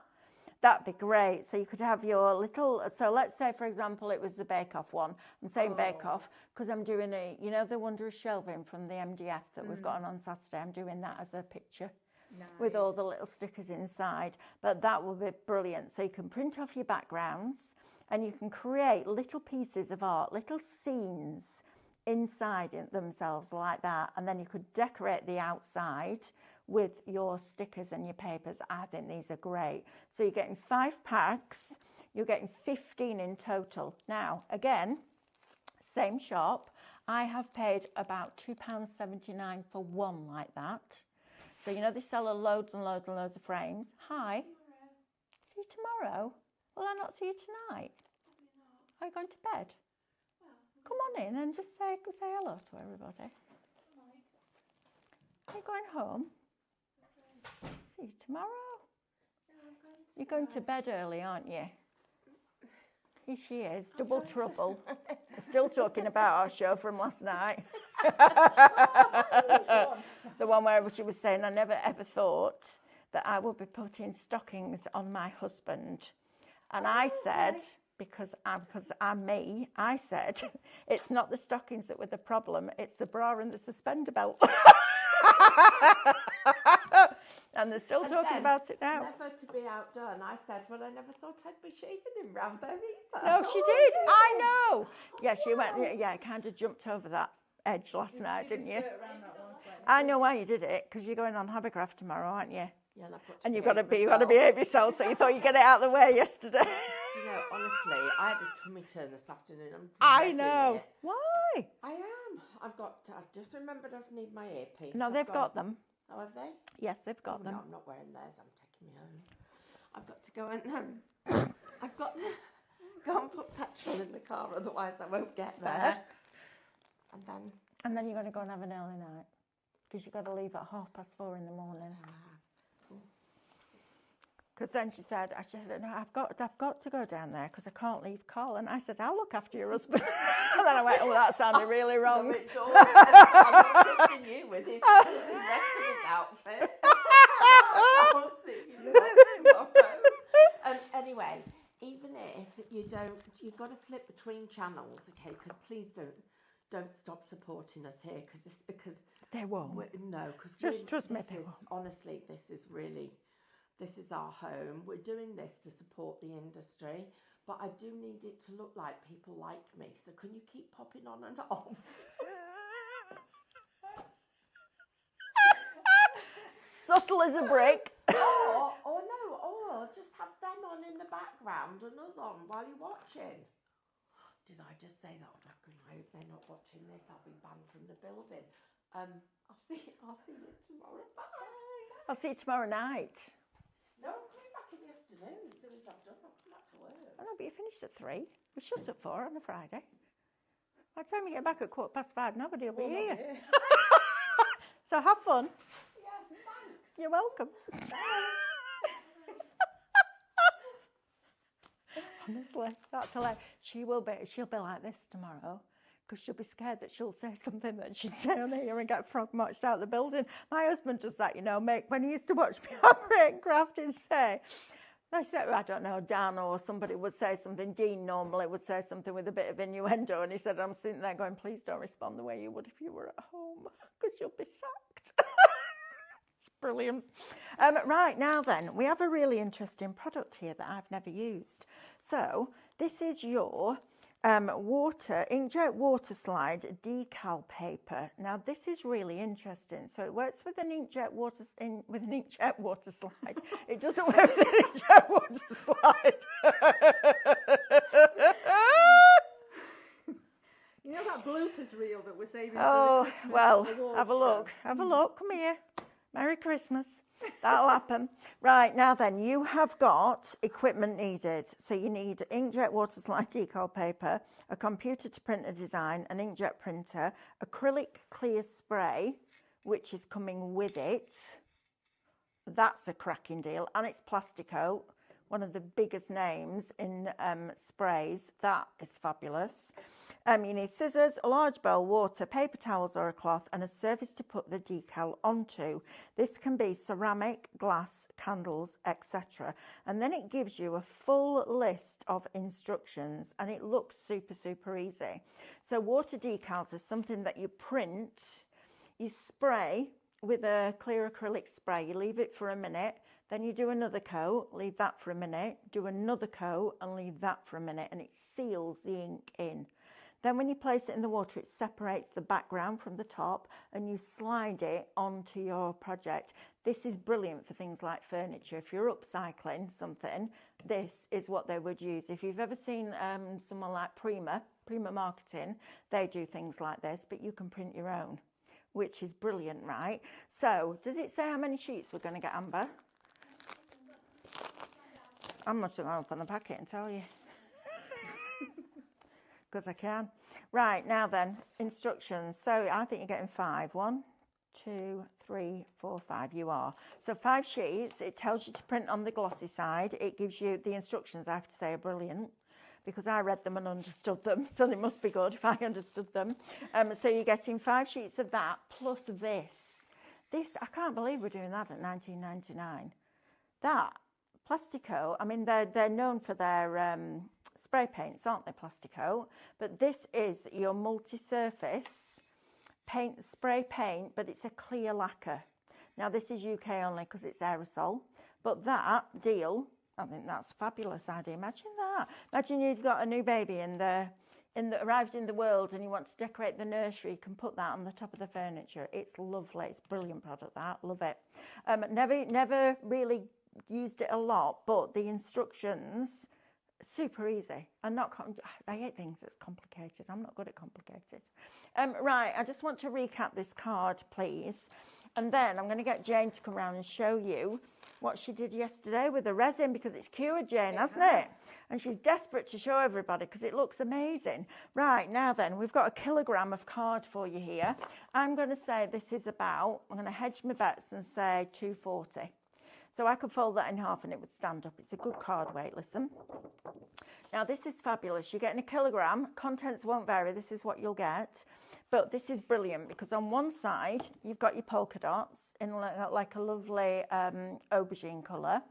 That'd be great. So you could have your little... So let's say, for example, it was the Bake Off one. I'm saying Bake Off because I'm doing a... You know the Wondrous Shelving from the MDF that we've got on Saturday? I'm doing that as a picture. Nice. With all the little stickers inside. But that will be brilliant. So you can print off your backgrounds and you can create little pieces of art, little scenes inside themselves like that. And then you could decorate the outside with your stickers and your papers. I think these are great. So you're getting 5 packs. You're getting 15 in total. Now, again, same shop. I have paid about £2.79 for one like that. So, you know, they sell loads and loads and loads of frames. Hi. See you tomorrow. Will I not see you tonight? Are you going to bed? Come on in and just say hello to everybody. Are you going home? See you tomorrow. You're going to bed early, aren't you? Here she is, double trouble. Still talking about our show from last night. The one where she was saying, I never ever thought that I would be putting stockings on my husband. And I said, because I'm me, I said, it's not the stockings that were the problem, it's the bra and the suspender belt. And they're still talking about it now. Never to be outdone. I said, well, I never thought I'd be shaving him round there either. No, she did. I know. Yeah, she went, yeah, kind of jumped over that edge last night, didn't you? I know why you did it, because you're going on Habercraft tomorrow, aren't you? Yeah, and you've got to behave yourself, so you thought you'd get it out of the way yesterday. Do you know, honestly, I had a tummy turn this afternoon. I know. It. Why? I am. I've just remembered I need my earpiece. No, they've got them. Oh, have they? Yes, they've got them. No, I'm not wearing theirs. I'm taking my own. I've got to go and I've got to go and put petrol in the car, otherwise I won't get there. And then you're going to go and have an early night because you've got to leave at 4:30 in the morning. Because then she said, no, I've got to go down there because I can't leave Carl. And I said, I'll look after your husband. And then I went, oh, that sounded really wrong. No, it does. I'm not trusting you with the rest of his outfit. I won't see you tomorrow. Anyway, even if you don't, you've got to flip between channels, okay? Because please don't stop supporting us here because they won't. No, because just trust me. Honestly, this is our home. We're doing this to support the industry, but I do need it to look like people like me. So can you keep popping on and off? Subtle as a brick. or just have them on in the background and us on while you're watching. Did I just say that? I hope they're not watching this. I'll be banned from the building. I'll see you tomorrow. Bye. I'll see you tomorrow night. No, I'm coming back in the afternoon. As soon as I've done, I'll come back to work. Oh, no, but you finished at 3. We shut at 4 on a Friday. By the time we get back at 5:15, nobody will be here. So have fun. Yeah, thanks. You're welcome. Honestly, that's hilarious. She'll be like this tomorrow because she'll be scared that she'll say something that she'd say on here and get frog marched out of the building. My husband does that, you know, when he used to watch me operate and craft, he'd say, I said, I don't know, Dan or somebody would say something. Dean normally would say something with a bit of innuendo, and he said, I'm sitting there going, please don't respond the way you would if you were at home, because you'll be sacked. It's brilliant. Right, now then, we have a really interesting product here that I've never used. So, this is your inkjet water slide decal paper. Now this is really interesting. So it works with an inkjet water slide. It doesn't work with an inkjet water slide. You know that bloopers reel that we're saving Oh, for the Christmas well, awards have a show? look. Have a look. Come here. Merry Christmas. That'll happen. Right, now then, you have got equipment needed. So you need inkjet water slide decal paper, a computer to print a design, an inkjet printer, acrylic clear spray, which is coming with it. That's a cracking deal. And it's Plasticoat, one of the biggest names in sprays. That is fabulous. You need scissors, a large bowl, water, paper towels or a cloth, and a surface to put the decal onto. This can be ceramic, glass, candles, etc. And then it gives you a full list of instructions, and it looks super, super easy. So water decals is something that you print, you spray with a clear acrylic spray, you leave it for a minute, then you do another coat, leave that for a minute, do another coat and leave that for a minute, and it seals the ink in. Then when you place it in the water, it separates the background from the top and you slide it onto your project. This is brilliant for things like furniture. If you're upcycling something, this is what they would use. If you've ever seen someone like Prima Marketing, they do things like this, but you can print your own, which is brilliant, right? So, does it say how many sheets we're going to get, Amber? I'm not going to open the packet and tell you. Because I can. Right, now then, instructions. So I think you're getting 5. 1, 2, 3, 4, 5. You are. So 5 sheets. It tells you to print on the glossy side. It gives you the instructions, I have to say, are brilliant, because I read them and understood them. So they must be good if I understood them. So you're getting 5 sheets of that plus this. This, I can't believe we're doing that at $19.99. That, Plasticoat, I mean, they're known for their spray paints, aren't they, Plasticoat? But this is your multi-surface spray paint, but it's a clear lacquer. Now, this is UK only because it's aerosol. But that deal, I think that's a fabulous idea. Imagine that. Imagine you've got a new baby arrived in the world and you want to decorate the nursery. You can put that on the top of the furniture. It's lovely. It's a brilliant product, that. Love it. Never really used it a lot, but the instructions, super easy. And I hate things that's complicated. I'm not good at complicated. Right, I just want to recap this card, please. And then I'm going to get Jane to come around and show you what she did yesterday with the resin, because it's cured, Jane, hasn't it? And she's desperate to show everybody because it looks amazing. Right, now then, we've got 1 kilogram of card for you here. I'm going to say this is about, I'm going to hedge my bets and say 240. So I could fold that in half and it would stand up. It's a good card weight, listen. Now this is fabulous. You're getting 1 kilogram. Contents won't vary. This is what you'll get. But this is brilliant because on one side, you've got your polka dots in like a lovely aubergine colour.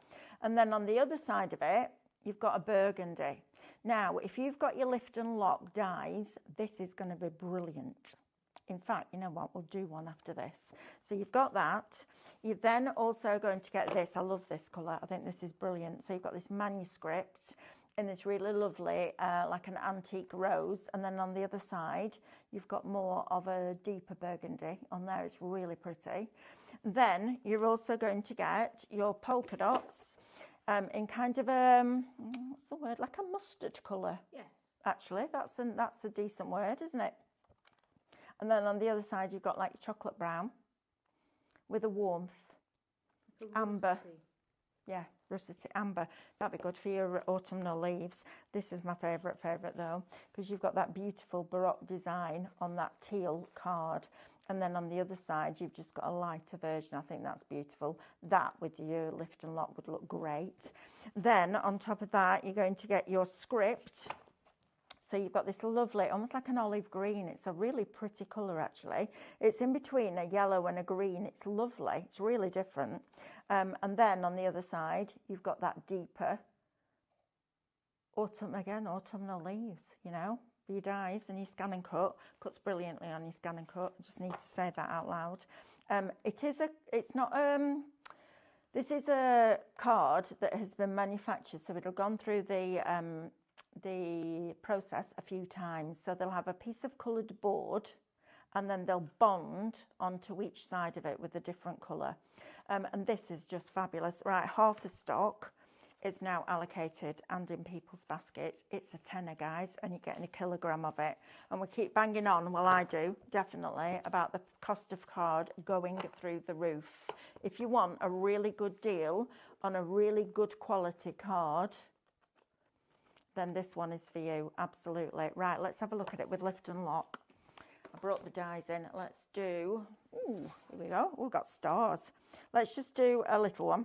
And then on the other side of it, you've got a burgundy. Now, if you've got your lift and lock dies, this is going to be brilliant. In fact, you know what? We'll do one after this. So you've got that. You're then also going to get this. I love this colour. I think this is brilliant. So you've got this manuscript in this really lovely, like an antique rose. And then on the other side, you've got more of a deeper burgundy on there. It's really pretty. Then you're also going to get your polka dots in kind of what's the word? Like a mustard colour. Yeah. Actually, that's a decent word, isn't it? And then on the other side, you've got like chocolate brown with a warmth. Amber. Yeah, russety amber. That'd be good for your autumnal leaves. This is my favourite though, because you've got that beautiful Baroque design on that teal card. And then on the other side, you've just got a lighter version. I think that's beautiful. That with your lift and lock would look great. Then on top of that, you're going to get your script. So you've got this lovely, almost like an olive green. It's a really pretty colour, actually. It's in between a yellow and a green. It's lovely. It's really different. And then on the other side, you've got that deeper autumnal leaves, you know, for your dies and your Scan and Cut. Cuts brilliantly on your Scan and Cut. I just need to say that out loud. This is a card that has been manufactured, so it'll gone through the process a few times. So they'll have a piece of coloured board and then they'll bond onto each side of it with a different colour. And this is just fabulous. Right, half the stock is now allocated and in people's baskets. It's a tenner, guys, and you're getting a kilogram of it. And we keep banging on, well, I do, definitely, about the cost of card going through the roof. If you want a really good deal on a really good quality card, then this one is for you, absolutely. Right, let's have a look at it with lift and lock. I brought the dies in. Let's do, ooh, here we go. We've got stars. Let's just do a little one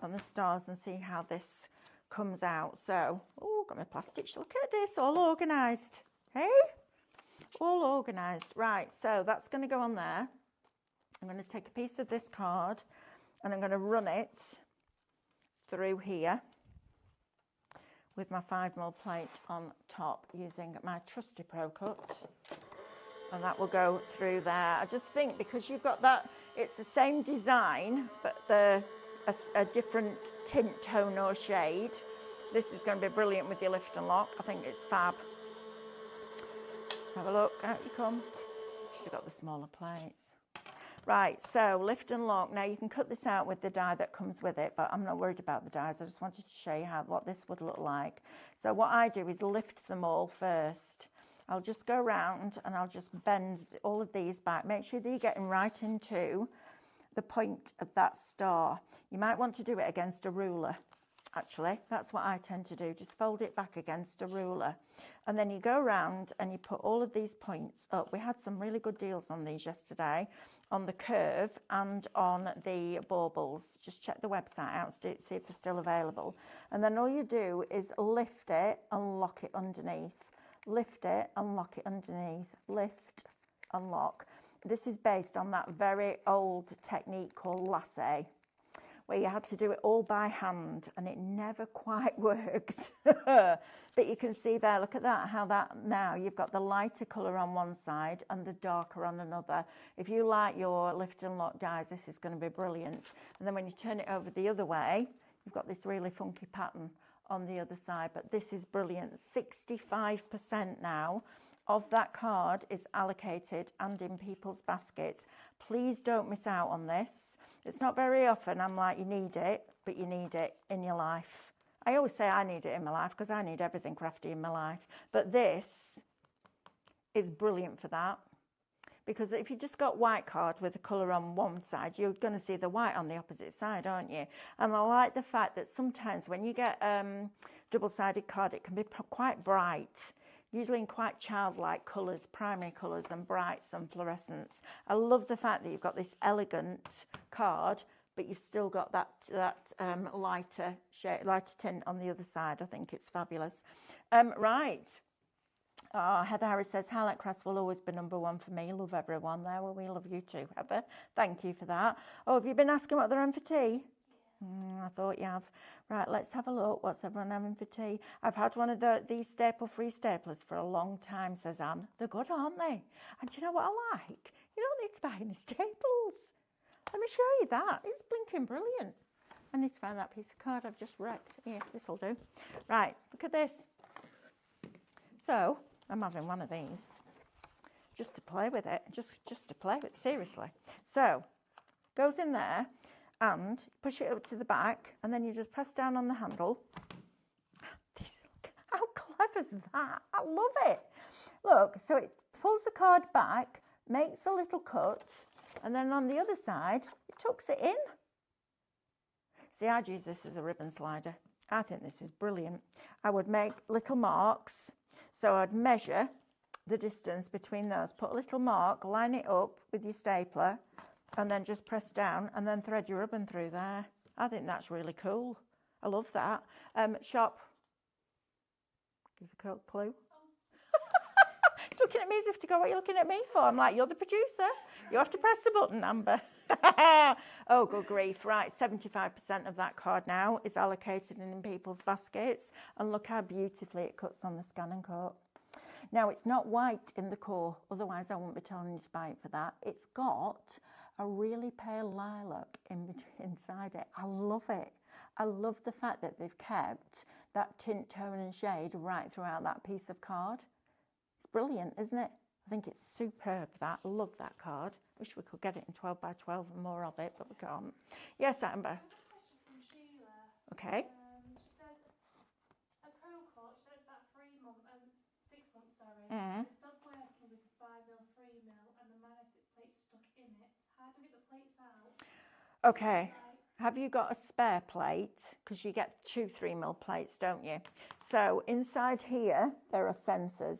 on the stars and see how this comes out. So, oh, got my plastic. Look at this, all organised. Hey? All organised. Right, so that's going to go on there. I'm going to take a piece of this card and I'm going to run it through here with my 5mm plate on top using my trusty Pro Cut, and that will go through there. I just think because you've got that, it's the same design but a different tint, tone or shade. This is going to be brilliant with your lift and lock. I think it's fab. Let's have a look. Out you come. Should have got the smaller plates. Right, so lift and lock. Now you can cut this out with the die that comes with it, but I'm not worried about the dies. I just wanted to show you what this would look like. So what I do is lift them all first. I'll just go around and I'll just bend all of these back. Make sure that you're getting right into the point of that star. You might want to do it against a ruler. Actually, that's what I tend to do. Just fold it back against a ruler. And then you go around and you put all of these points up. We had some really good deals on these yesterday, on the curve and on the baubles. Just check the website out, see if they're still available. And then all you do is lift it and lock it underneath. Lift it and lock it underneath. Lift and lock. This is based on that very old technique called lasso, where you had to do it all by hand and it never quite works. But you can see there, look at that, how that now you've got the lighter colour on one side and the darker on another. If you like your lift and lock dies, this is going to be brilliant. And then when you turn it over the other way, you've got this really funky pattern on the other side. But this is brilliant. 65% now of that card is allocated and in people's baskets. Please don't miss out on this. It's not very often I'm like, you need it, but you need it in your life. I always say I need it in my life because I need everything crafty in my life. But this is brilliant for that. Because if you just got white card with the colour on one side, you're going to see the white on the opposite side, aren't you? And I like the fact that sometimes when you get double-sided card, it can be quite bright. Usually in quite childlike colours, primary colours and brights and fluorescents. I love the fact that you've got this elegant card, but you've still got that lighter shade, lighter tint on the other side. I think it's fabulous. Right. Heather Harris says, Highlight Crafts will always be #1 for me. Love everyone there. Well, we love you too, Heather. Thank you for that. Oh, have you been asking what they're having for tea? I thought you have. Right, let's have a look. What's everyone having for tea? I've had one of these staple-free staplers for a long time, says Anne. They're good, aren't they? And do you know what I like? You don't need to buy any staples. Let me show you that. It's blinking brilliant. I need to find that piece of card I've just wrecked. Here, this'll do. Right, look at this. So, I'm having one of these. Just to play with it. Just to play with it, seriously. So, goes in there. And push it up to the back, and then you just press down on the handle. How clever is that? I love it. Look, so it pulls the card back, makes a little cut, and then on the other side, it tucks it in. See, I'd use this as a ribbon slider. I think this is brilliant. I would make little marks. So I'd measure the distance between those. Put a little mark, line it up with your stapler, and then just press down and then thread your ribbon through there. I think that's really cool. I love that. Shop. Gives a clue. It's looking at me as if to go, what are you looking at me for? I'm like, you're the producer. You have to press the button, Amber. Oh, good grief. Right, 75% of that card now is allocated in people's baskets. And look how beautifully it cuts on the Scan and Cut. Now, it's not white in the core. Otherwise, I won't be telling you to buy it for that. It's got a really pale lilac inside it. I love it. I love the fact that they've kept that tint, tone and shade right throughout that piece of card. It's brilliant, isn't it? I think it's superb, that. I love that card. Wish we could get it in 12 by 12 and more of it, but we can't. Yes, Amber. I've got a question from Sheila. Okay. She says, a pro coat, she said about 6 months, sorry. Mm. It stopped working with the 5mm, 3mm, and the magnetic plate stuck in it. How do we get the plates out? Okay. Have you got a spare plate? Because you get 2 3mm plates, don't you? So inside here, there are sensors.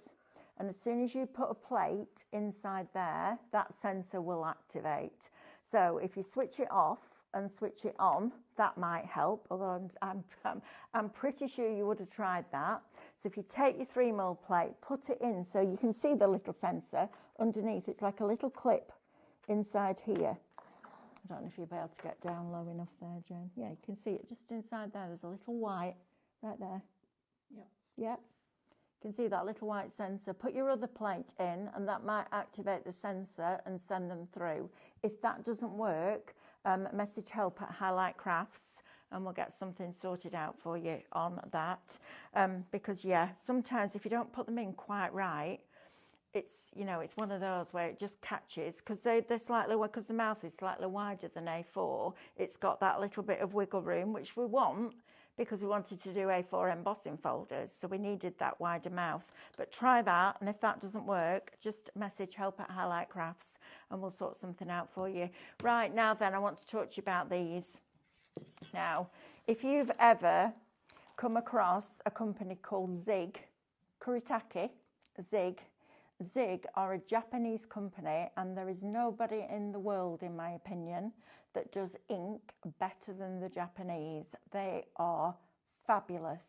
And as soon as you put a plate inside there, that sensor will activate. So if you switch it off and switch it on, that might help. Although I'm pretty sure you would have tried that. So if you take your 3mm plate, put it in so you can see the little sensor underneath. It's like a little clip inside here. I don't know if you'll be able to get down low enough there, Jen. Yeah, you can see it just inside there. There's a little white right there. Yep. Yep. You can see that little white sensor. Put your other plate in and that might activate the sensor and send them through. If that doesn't work, message help at Highlight Crafts and we'll get something sorted out for you on that. Because yeah, sometimes if you don't put them in quite right, it's, you know, it's one of those where it just catches because they're slightly, because the mouth is slightly wider than A4. It's got that little bit of wiggle room, which we want because we wanted to do A4 embossing folders. So we needed that wider mouth. But try that. And if that doesn't work, just message help at Highlight Crafts and we'll sort something out for you. Right, now then, I want to talk to you about these. Now, if you've ever come across a company called Zig, Kuretake, Zig are a Japanese company and there is nobody in the world, in my opinion, that does ink better than the Japanese. They are fabulous,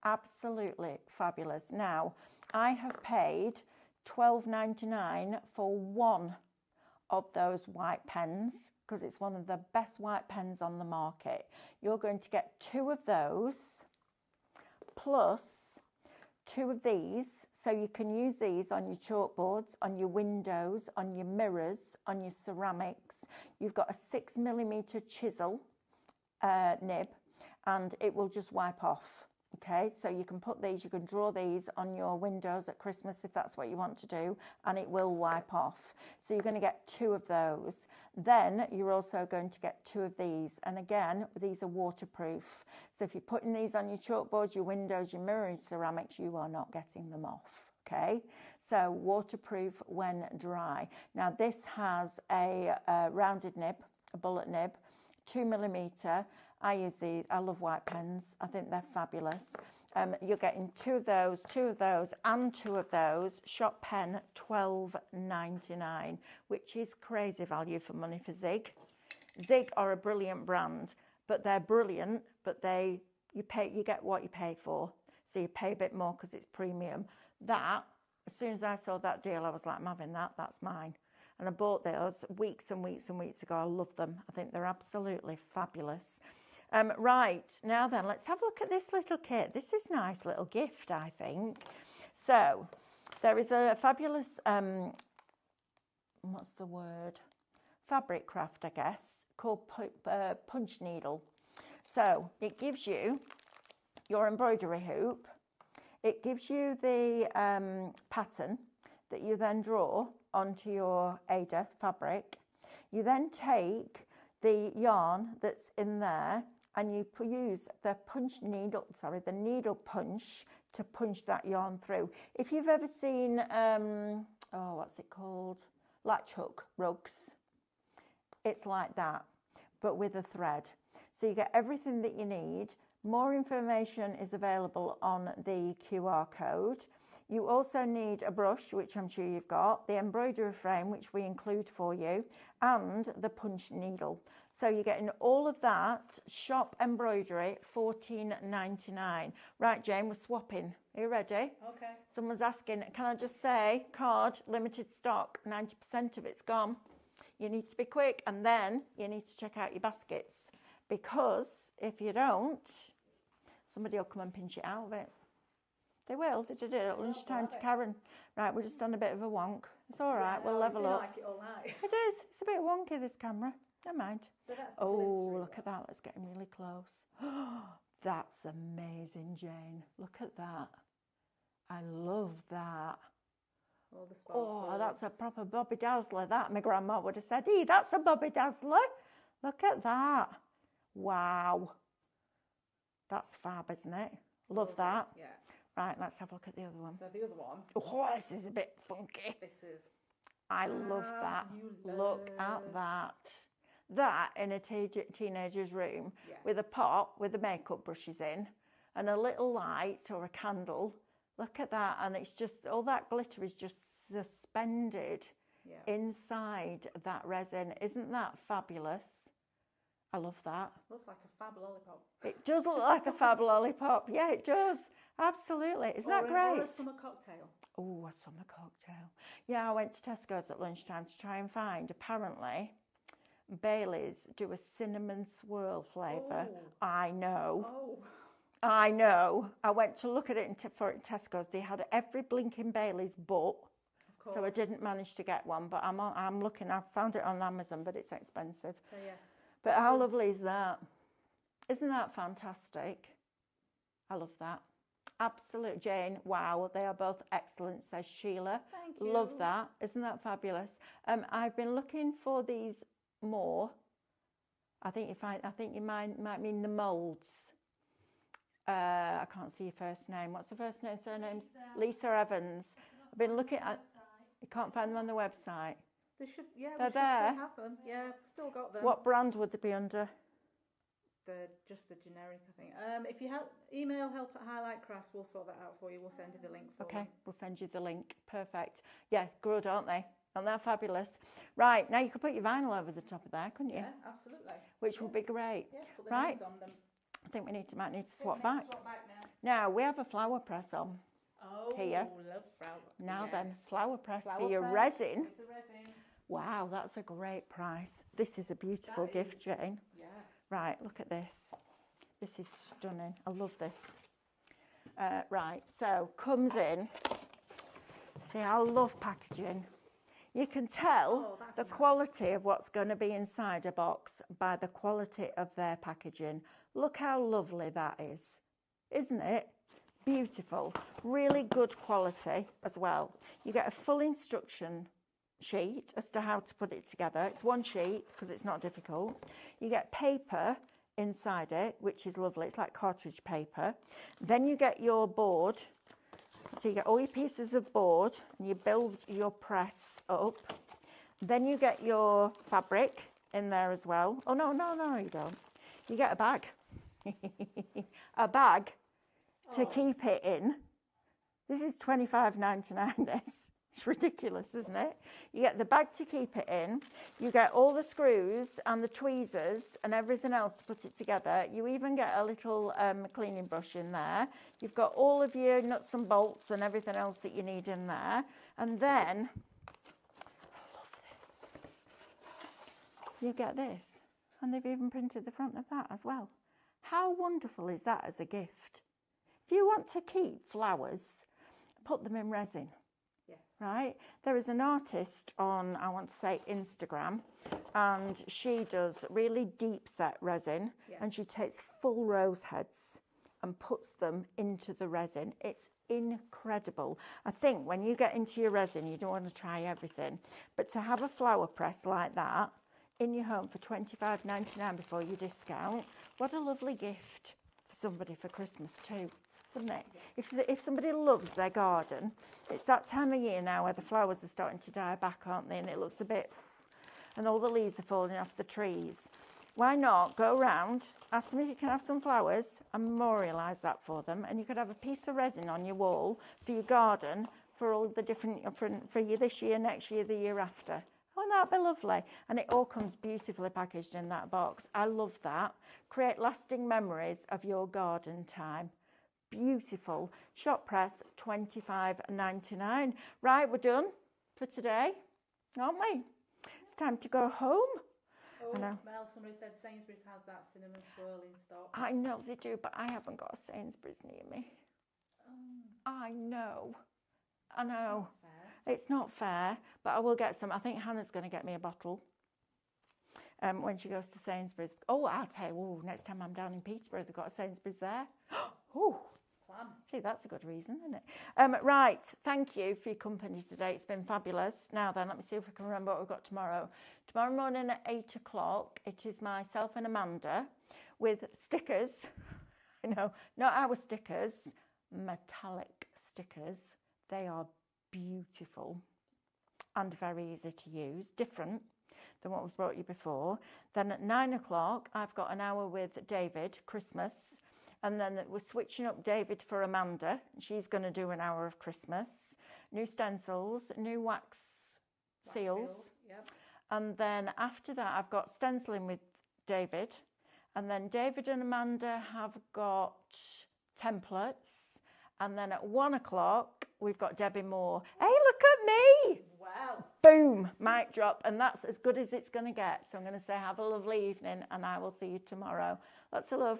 absolutely fabulous. Now, I have paid $12.99 for one of those white pens because it's one of the best white pens on the market. You're going to get 2 of those plus 2 of these. So you can use these on your chalkboards, on your windows, on your mirrors, on your ceramics. You've got a 6mm chisel nib and it will just wipe off. Okay, so you can put these, you can draw these on your windows at Christmas if that's what you want to do, and it will wipe off. So you're going to get 2 of those. Then you're also going to get 2 of these. And again, these are waterproof. So if you're putting these on your chalkboards, your windows, your mirrors, ceramics, you are not getting them off. Okay, so waterproof when dry. Now this has a rounded nib, a bullet nib, 2mm. I use these. I love white pens. I think they're fabulous. You're getting 2 of those, 2 of those, and 2 of those. Shop pen, $12.99, which is crazy value for money for Zig. Zig are a brilliant brand, but they're brilliant. But you get what you pay for. So you pay a bit more because it's premium. That, as soon as I saw that deal, I was like, I'm having that. That's mine. And I bought those weeks and weeks and weeks ago. I love them. I think they're absolutely fabulous. Right, now then, let's have a look at this little kit. This is a nice little gift, I think. So, there is a fabulous, what's the word? Fabric craft, I guess, called Punch Needle. So, it gives you your embroidery hoop. It gives you the pattern that you then draw onto your Aida fabric. You then take the yarn that's in there and you use the the needle punch to punch that yarn through. If you've ever seen, what's it called? Latch hook rugs. It's like that, but with a thread. So you get everything that you need. More information is available on the QR code. You also need a brush, which I'm sure you've got, the embroidery frame, which we include for you, and the punch needle. So you're getting all of that, shop embroidery, $14.99. Right, Jane, we're swapping. Are you ready? Okay. Someone's asking, can I just say, card, limited stock, 90% of it's gone. You need to be quick, and then you need to check out your baskets, because if you don't, somebody will come and pinch it out of it. They will. They did it at lunchtime to Karen. Right, we're just on a bit of a wonk. It's all right. We'll level up. Like it all night. It is. It's a bit wonky, this camera. Never mind. So that's the Oh, glittery look at that. Let's get him really close. That's amazing, Jane. Look at that. I love that. all the Oh, sparkles. that's a proper Bobby Dazzler. That my grandma would have said, "Hey, that's a Bobby Dazzler. Look at that. Wow. That's fab, isn't it? Love that. Yeah. Right, let's have a look at the other one. So the other one, Oh, this is a bit funky. this is I love that. Look at that. That in a teenager's room Yeah. with a pot with the makeup brushes in and a little light or a candle. Look at that. And it's just, all that glitter is just suspended yeah. inside that resin. Isn't that fabulous? I love that. Looks like a fab lollipop. It does look like a fab lollipop. Yeah, it does. Absolutely. Isn't that Or great? a summer cocktail. Oh, a summer cocktail. Yeah, I went to Tesco's at lunchtime to try and find, apparently, Bailey's do a cinnamon swirl flavour. Oh. I know. Oh. I know. I went to look at it for Tesco's. They had every blinking Bailey's but, Of course. so I didn't manage to get one. But I'm looking. I found it on Amazon, but it's expensive. So yes. But how lovely is that? Isn't that fantastic? I love that. Absolute, Jane. Wow, they are both excellent, says Sheila. Thank you. Love that. Isn't that fabulous? I've been looking for these more. I think you might mean the moulds. I can't see your first name. What's the first name? Surname's Lisa Evans. I've been looking at. You can't find them on the website. They should. Yeah. They're we should there. Still have them. Yeah. Still got them. What brand would they be under? Just the generic, I think. If you email help@highlightcrafts, we'll sort that out for you. We'll send you the links. Okay, we'll send you the link. Perfect. Yeah, good, aren't they? Aren't they fabulous? Right, now you could put your vinyl over the top of there, couldn't you? Yeah, absolutely. Which would be great. Yeah, put the Right. names on them. I think we might need to Yeah, swap we need back. to swap back now. Now, we have a flower press on. Oh, Here. love flower. Now Yes. then, flower press Flower for your press resin. with the resin. Wow, that's a great price. This is a beautiful That gift, is. Jane. Yeah. Right, look at this. This is stunning. I love this. Right, so comes in. See, I love packaging. You can tell Oh, that's the nice. quality of what's going to be inside a box by the quality of their packaging. Look how lovely that is, isn't it? Beautiful. Really good quality as well. You get a full instruction sheet as to how to put it together. It's one sheet because it's not difficult. You get paper inside it, which is lovely. It's like cartridge paper. Then you get your board. So you get all your pieces of board and you build your press up. Then you get your fabric in there as well. Oh, no, you don't. You get a bag. A bag to keep it in. This is $25.99, this. It's ridiculous, isn't it? You get the bag to keep it in. You get all the screws and the tweezers and everything else to put it together. You even get a little cleaning brush in there. You've got all of your nuts and bolts and everything else that you need in there. And then, I love this. You get this. And they've even printed the front of that as well. How wonderful is that as a gift? If you want to keep flowers, put them in resin. Yes. Right? There is an artist on, I want to say, Instagram, and she does really deep set resin, Yeah. and she takes full rose heads and puts them into the resin. It's incredible. I think when you get into your resin, you don't want to try everything, but to have a flower press like that in your home for $25.99 before you discount, what a lovely gift for somebody for Christmas too. Wouldn't it? If somebody loves their garden, it's that time of year now where the flowers are starting to die back, aren't they? And it looks a bit, and all the leaves are falling off the trees. why not go round, ask them if you can have some flowers and memorialise that for them, and you could have a piece of resin on your wall for your garden for all the different, for you this year, next year, the year after. Wouldn't that be lovely? And it all comes beautifully packaged in that box. I love that. Create lasting memories of your garden time. Beautiful. Shop press, $25.99. Right, we're done for today, aren't we? It's time to go home. Oh, I know. Mel, somebody said Sainsbury's has that cinnamon swirl in stock. I know they do, but I haven't got a Sainsbury's near me. I know. Fair. It's not fair, but I will get some. I think Hannah's going to get me a bottle when she goes to Sainsbury's. Oh, I'll tell you, next time I'm down in Peterborough, they've got a Sainsbury's there. Oh, Plan. see, that's a good reason, isn't it? Right, thank you for your company today. It's been fabulous. Now then, let me see if we can remember what we've got tomorrow. Tomorrow morning at 8 o'clock, it is myself and Amanda with stickers. No, not our stickers, metallic stickers. They are beautiful and very easy to use, different than what we've brought you before. Then at 9 o'clock, I've got an hour with David, Christmas. And then we're switching up David for Amanda. She's going to do an hour of Christmas. New stencils, new wax seals. Yep. And then after that, I've got stenciling with David. And then David and Amanda have got templates. And then at 1 o'clock, we've got Debbie Moore. Hey, look at me! Wow. Boom, mic drop. And that's as good as it's going to get. So I'm going to say have a lovely evening and I will see you tomorrow. Lots of love.